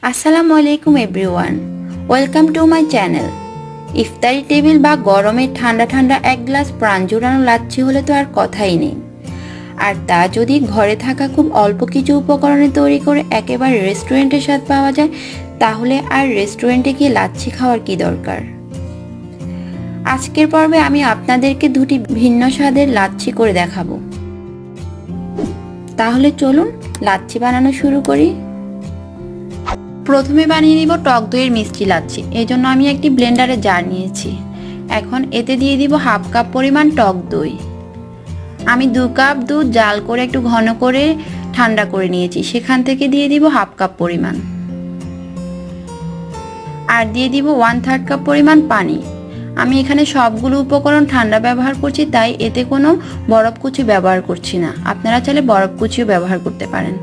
আসসালামু আলাইকুম everyone, welcome to my channel. ইফতারি টেবিল বা গরমে ঠান্ডা ঠান্ডা এক গ্লাস প্রাণ জুড়ানো লাচ্ছি হলে তো আর কথাই নেই। আর তা যদি ঘরে থাকা খুব অল্প কিছু উপকরণে তৈরি করে একেবারে রেস্টুরেন্টের স্বাদ পাওয়া যায়, তাহলে আর রেস্টুরেন্টে গিয়ে লাচ্ছি খাওয়ার কি দরকার। আজকের পর্বে আমি আপনাদেরকে দুটি ভিন্ন স্বাদের লাচ্ছি করে দেখাবো। তাহলে চলুন লাচ্ছি বানানো শুরু করি। প্রথমে বানিয়ে নিব টক দইয়ের মিষ্টি লাচ্ছি। এই জন্য আমি একটি ব্লেন্ডারে জার নিয়েছি। এখন এতে দিয়ে দিব হাফ কাপ পরিমাণ টক দই। আমি 2 কাপ দুধ জাল করে একটু ঘন করে ঠান্ডা করে নিয়েছি, সেখান থেকে দিয়ে দিব হাফ কাপ পরিমাণ। আর দিয়ে দিব 1/3 কাপ পরিমাণ পানি। আমি এখানে সবগুলো উপকরণ ঠান্ডা ব্যবহার করছি, তাই এতে কোনো বরফ কুচি ব্যবহার করছি না। আপনারা চাইলে বরফ কুচিও ব্যবহার করতে পারেন।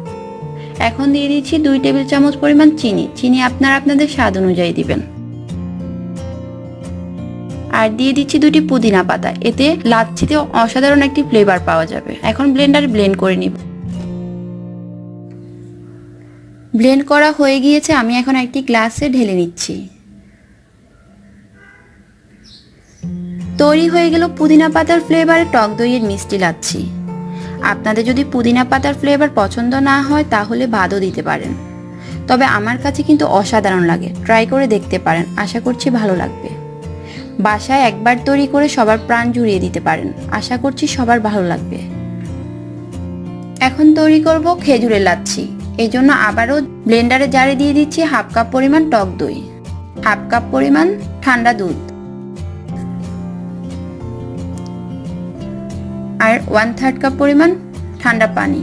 এখন দিয়ে দিচ্ছি 2 টেবিল চামচ পরিমাণ চিনি আপনারা আপনাদের স্বাদ অনুযায়ী দিবেন। আর দিয়ে দিচ্ছি 2টি পুদিনা পাতা, এতে লাচ্ছিতে অসাধারণ একটি ফ্লেভার পাওয়া যাবে। এখন ব্লেন্ডারে ব্লেন্ড করে নিব। ব্লেন্ড করা হয়ে গিয়েছে, আমি এখন একটি গ্লাসে ঢেলে নিচ্ছি। তৈরি হয়ে গেল পুদিনা পাতার ফ্লেভারে টক দইয়ের মিষ্টি লাচ্ছি। আপনাদের যদি পুদিনা পাতার ফ্লেভার পছন্দ না হয় তাহলে বাদও দিতে পারেন, তবে আমার কাছে কিন্তু অসাধারণ লাগে। ট্রাই করে দেখতে পারেন, আশা করছি ভালো লাগবে। বাসায় একবার তৈরি করে সবার প্রাণ জুড়িয়ে দিতে পারেন, আশা করছি সবার ভালো লাগবে। এখন তৈরি করব খেজুরের লাচ্ছি। এই জন্য আবারও ব্লেন্ডারে জারে দিয়ে দিচ্ছি হাফ কাপ পরিমাণ টক দই, হাফ কাপ পরিমাণ ঠান্ডা দুধ আর 1/3 কাপ পরিমাণ ঠান্ডা পানি।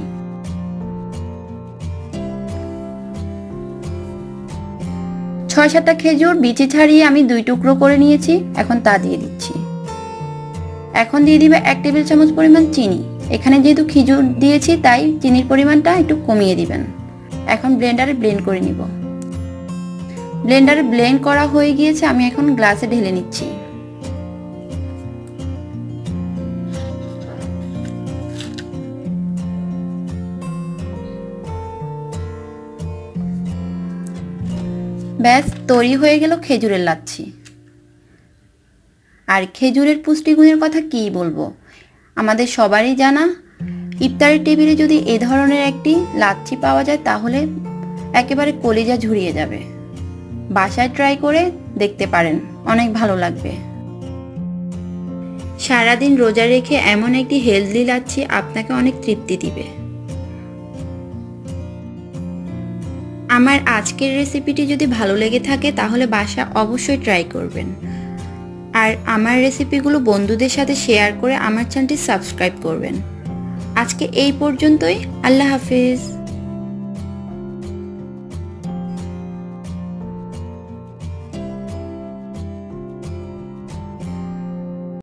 ছয় 7টা খেজুর বিচি ছাড়িয়ে আমি 2 টুকরো করে নিয়েছি, এখন তা দিয়ে দিচ্ছি। এখন দিয়ে দিবে 1 টেবিল চামচ পরিমাণ চিনি। এখানে যেহেতু খেজুর দিয়েছি তাই চিনির পরিমাণটা একটু কমিয়ে দিবেন। এখন ব্লেন্ডারে ব্লেন্ড করে নিব। ব্লেন্ডারে ব্লেন্ড করা হয়ে গিয়েছে, আমি এখন গ্লাসে ঢেলে নিচ্ছি। ব্যাস তৈরি হয়ে গেল খেজুরের লাচ্ছি। আর খেজুরের পুষ্টিগুণের কথা কি বলবো, আমাদের সবারই জানা। ইফতারের টেবিলে যদি এ ধরনের একটি লাচ্ছি পাওয়া যায় তাহলে একেবারে কলিজা ঝুরিয়ে যাবে। বাসায় ট্রাই করে দেখতে পারেন, অনেক ভালো লাগবে। সারাদিন রোজা রেখে এমন একটি হেলদি লাচ্ছি আপনাকে অনেক তৃপ্তি দিবে। আমার আজকের রেসিপিটি যদি ভালো লেগে থাকে তাহলে বাসা অবশ্যই ট্রাই করবেন। আর আমার রেসিপিগুলো বন্ধুদের সাথে শেয়ার করে আমার চ্যানেলটি সাবস্ক্রাইব করবেন। আজকে এই পর্যন্তই। আল্লাহ হাফেজ।